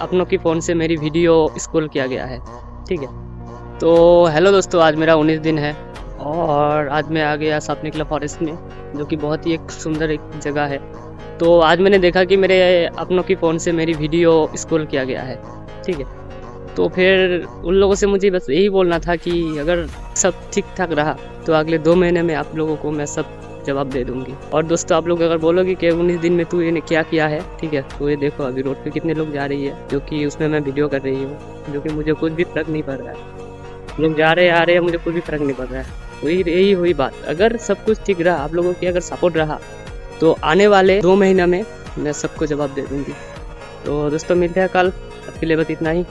अपनों की फ़ोन से मेरी वीडियो स्क्रॉल किया गया है। ठीक है, तो हेलो दोस्तों, आज मेरा 19 दिन है और आज मैं आ गया सापनिकला फॉरेस्ट में, जो कि बहुत ही एक सुंदर एक जगह है। तो आज मैंने देखा कि मेरे अपनों की फ़ोन से मेरी वीडियो स्क्रॉल किया गया है। ठीक है, तो फिर उन लोगों से मुझे बस यही बोलना था कि अगर सब ठीक ठाक रहा तो अगले 2 महीने में आप लोगों को मैं सब जवाब दे दूंगी। और दोस्तों, आप लोग अगर बोलोगे कि 19 दिन में तू ये क्या किया है, ठीक है, तो ये देखो अभी रोड पे कितने लोग जा रही है, जो कि उसमें मैं वीडियो कर रही हूँ, जो कि मुझे कुछ भी फर्क नहीं पड़ रहा है। लोग जा रहे आ रहे हैं, मुझे कुछ भी फर्क नहीं पड़ रहा है। वही यही हुई बात, अगर सब कुछ ठीक रहा, आप लोगों की अगर सपोर्ट रहा, तो आने वाले 2 महीना में मैं सबको जवाब दे दूंगी। तो दोस्तों, मिलते हैं कल, अब के लिए बस इतना ही।